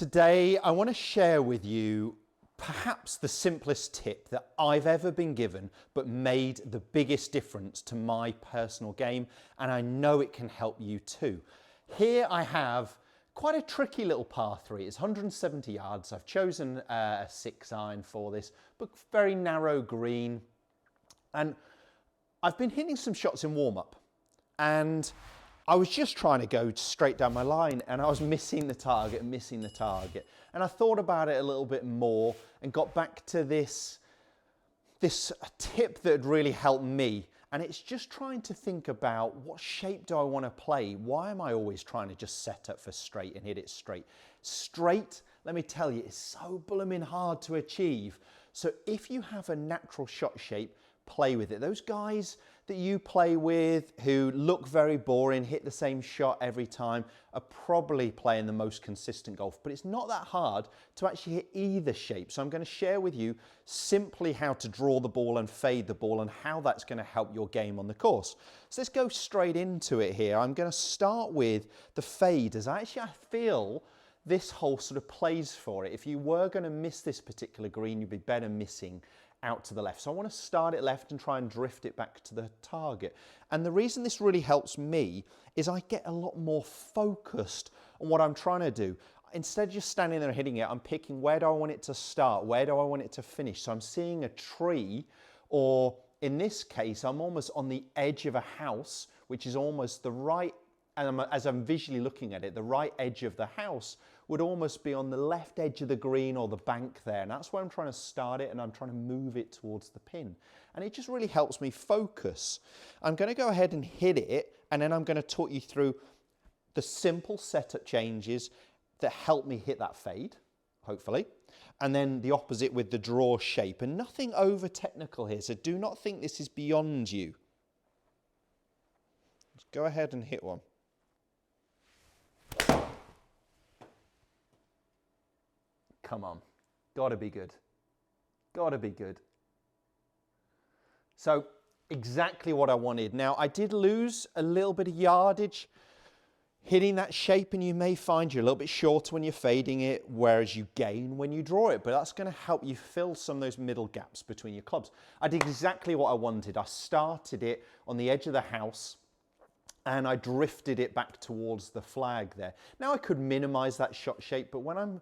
Today, I want to share with you perhaps the simplest tip that I've ever been given, but made the biggest difference to my personal game, and I know it can help you too. Here I have quite a tricky little par 3. It's 170 yards. I've chosen a 6-iron for this, but very narrow green. And I've been hitting some shots in warm-up, and I was just trying to go straight down my line, and I was missing the target. And I thought about it a little bit more and got back to this tip that had really helped me. And it's just trying to think about, what shape do I want to play? Why am I always trying to just set up for straight and hit it straight? Straight, let me tell you, is so blooming hard to achieve. So if you have a natural shot shape, play with it. Those guys that you play with who look very boring, hit the same shot every time, are probably playing the most consistent golf, but it's not that hard to actually hit either shape. So I'm going to share with you simply how to draw the ball and fade the ball and how that's going to help your game on the course. So let's go straight into it here. I'm going to start with the fade, as I feel this hole sort of plays for it. If you were going to miss this particular green, you'd be better missing out to the left. So I want to start it left and try and drift it back to the target. And the reason this really helps me is I get a lot more focused on what I'm trying to do. Instead of just standing there and hitting it, I'm picking, where do I want it to start? Where do I want it to finish? So I'm seeing a tree, or in this case, I'm almost on the edge of a house, which is almost the right, and as I'm visually looking at it, the right edge of the house would almost be on the left edge of the green or the bank there. And that's where I'm trying to start it, and I'm trying to move it towards the pin. And it just really helps me focus. I'm going to go ahead and hit it, and then I'm going to talk you through the simple setup changes that help me hit that fade, hopefully. And then the opposite with the draw shape. And nothing over technical here, so do not think this is beyond you. Let's go ahead and hit one. Come on, gotta be good. Gotta be good. So exactly what I wanted. Now I did lose a little bit of yardage hitting that shape, and you may find you're a little bit shorter when you're fading it, whereas you gain when you draw it, but that's gonna help you fill some of those middle gaps between your clubs. I did exactly what I wanted. I started it on the edge of the house, and I drifted it back towards the flag there. Now I could minimize that shot shape, but when I'm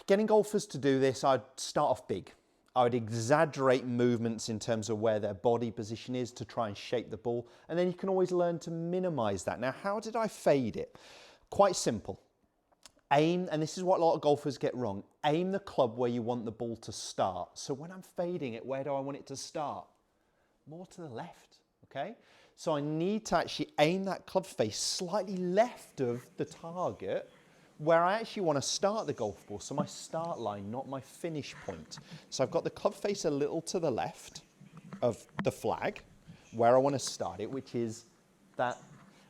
getting golfers to do this, I'd start off big. I would exaggerate movements in terms of where their body position is to try and shape the ball, and then you can always learn to minimize that. Now, how did I fade it? Quite simple. Aim, and this is what a lot of golfers get wrong, aim the club where you want the ball to start. So when I'm fading it, where do I want it to start? More to the left, okay? So I need to actually aim that club face slightly left of the target, where I actually want to start the golf ball. So my start line, not my finish point. So I've got the club face a little to the left of the flag, where I want to start it, which is that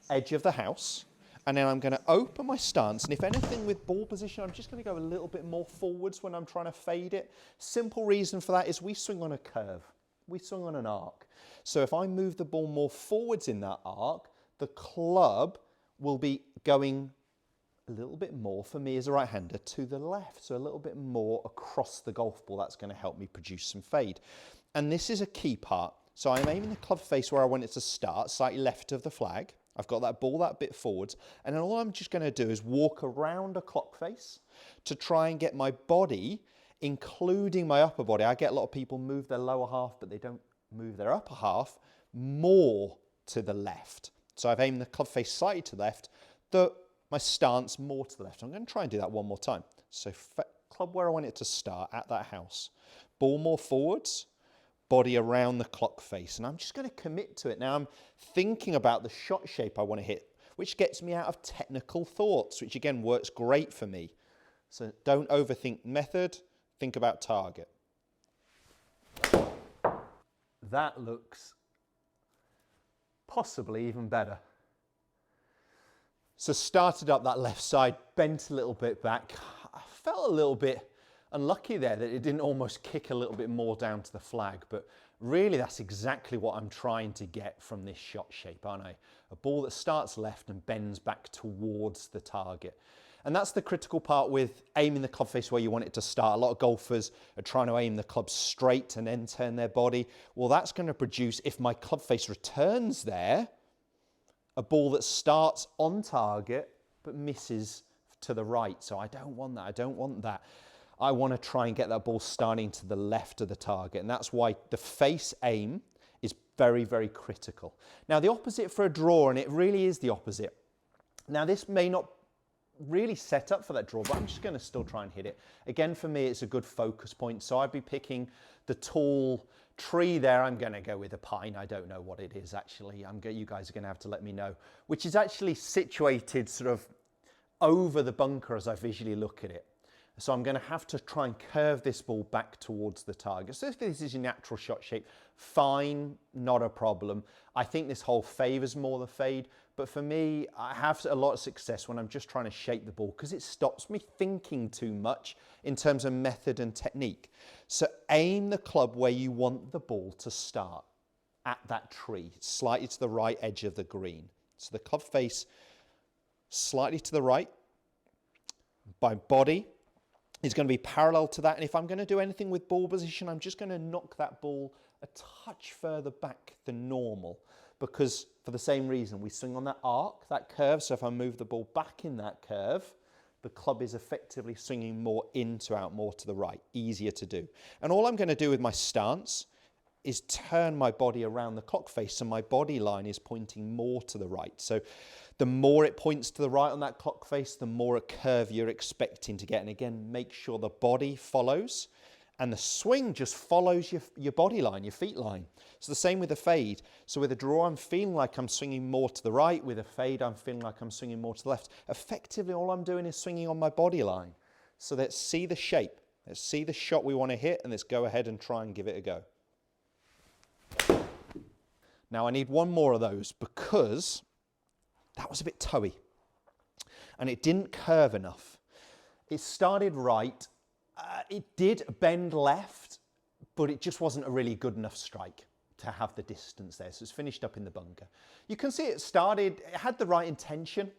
edge of the house. And then I'm going to open my stance. And if anything with ball position, I'm just going to go a little bit more forwards when I'm trying to fade it. Simple reason for that is we swing on a curve. We swing on an arc. So if I move the ball more forwards in that arc, the club will be going a little bit more, for me as a right-hander, to the left. So a little bit more across the golf ball. That's going to help me produce some fade. And this is a key part. So I'm aiming the club face where I want it to start, slightly left of the flag. I've got that ball that bit forwards. And then all I'm just going to do is walk around a clock face to try and get my body, including my upper body. I get a lot of people move their lower half, but they don't move their upper half, more to the left. So I've aimed the club face slightly to the left. My stance more to the left. I'm going to try and do that one more time. So club where I want it to start, at that house. Ball more forwards, body around the clock face. And I'm just going to commit to it. Now I'm thinking about the shot shape I want to hit, which gets me out of technical thoughts, which again works great for me. So don't overthink method, think about target. That looks possibly even better. So started up that left side, bent a little bit back. I felt a little bit unlucky there that it didn't almost kick a little bit more down to the flag, but really that's exactly what I'm trying to get from this shot shape, aren't I? A ball that starts left and bends back towards the target. And that's the critical part with aiming the club face where you want it to start. A lot of golfers are trying to aim the club straight and then turn their body. Well, that's going to produce, if my club face returns there, a ball that starts on target but misses to the right. So I don't want that. I don't want that. I want to try and get that ball starting to the left of the target. And that's why the face aim is very, very critical. Now, the opposite for a draw, and it really is the opposite. Now, this may not really set up for that draw, but I'm just going to still try and hit it. Again, for me, it's a good focus point. So I'd be picking the tall tree there. I'm going to go with a pine. I don't know what it is, actually. You guys are going to have to let me know. Which is actually situated sort of over the bunker as I visually look at it. So I'm going to have to try and curve this ball back towards the target. So if this is your natural shot shape, fine, not a problem. I think this hole favours more the fade, but for me, I have a lot of success when I'm just trying to shape the ball because it stops me thinking too much in terms of method and technique. So aim the club where you want the ball to start, at that tree, slightly to the right edge of the green. So the club face slightly to the right. My body is going to be parallel to that. And if I'm going to do anything with ball position, I'm just going to knock that ball a touch further back than normal, because for the same reason, we swing on that arc, that curve. So if I move the ball back in that curve, the club is effectively swinging more in to out, more to the right, easier to do. And all I'm going to do with my stance is turn my body around the clock face, so my body line is pointing more to the right. So the more it points to the right on that clock face, the more a curve you're expecting to get. And again, make sure the body follows and the swing just follows your body line, your feet line. So the same with the fade. So with a draw, I'm feeling like I'm swinging more to the right. With a fade, I'm feeling like I'm swinging more to the left. Effectively, all I'm doing is swinging on my body line. So let's see the shape. Let's see the shot we want to hit, and let's go ahead and try and give it a go. Now I need one more of those because that was a bit toey and it didn't curve enough. It started right, it did bend left, but it just wasn't a really good enough strike to have the distance there. So it's finished up in the bunker. You can see it had the right intention.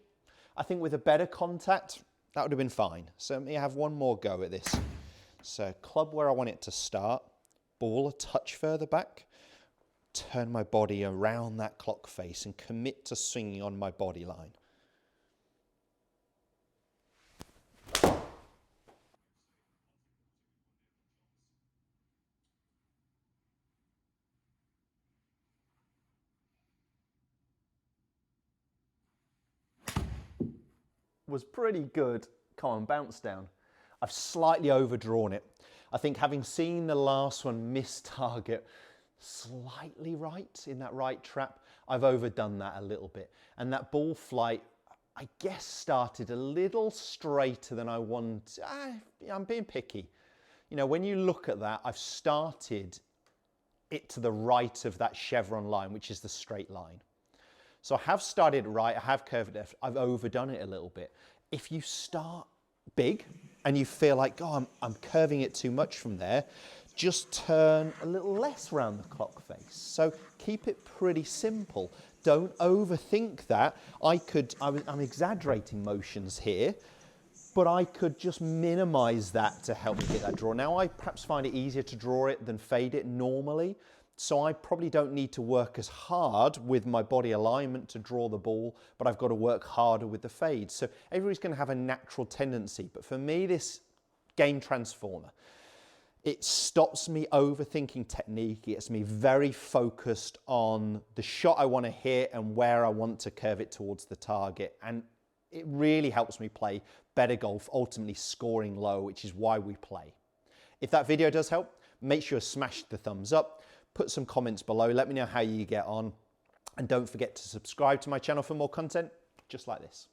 I think with a better contact, that would have been fine. So let me have one more go at this. So club where I want it to start, ball a touch further back, turn my body around that clock face and commit to swinging on my body line. Was pretty good. Come on, bounce down. I've slightly overdrawn it. I think having seen the last one miss target slightly right in that right trap, I've overdone that a little bit. And that ball flight, I guess, started a little straighter than I want. I'm being picky. You know, when you look at that, I've started it to the right of that chevron line, which is the straight line. So I have started right, I have curved it, I've overdone it a little bit. If you start big and you feel like, oh, I'm curving it too much from there, just turn a little less round the clock face. So keep it pretty simple. Don't overthink that. I'm exaggerating motions here, but I could just minimize that to help me get that draw. Now I perhaps find it easier to draw it than fade it normally. So I probably don't need to work as hard with my body alignment to draw the ball, but I've got to work harder with the fade. So everybody's going to have a natural tendency. But for me, this game transformer, it stops me overthinking technique. It gets me very focused on the shot I want to hit and where I want to curve it towards the target. And it really helps me play better golf, ultimately scoring low, which is why we play. If that video does help, make sure to smash the thumbs up. Put some comments below, let me know how you get on, and don't forget to subscribe to my channel for more content just like this.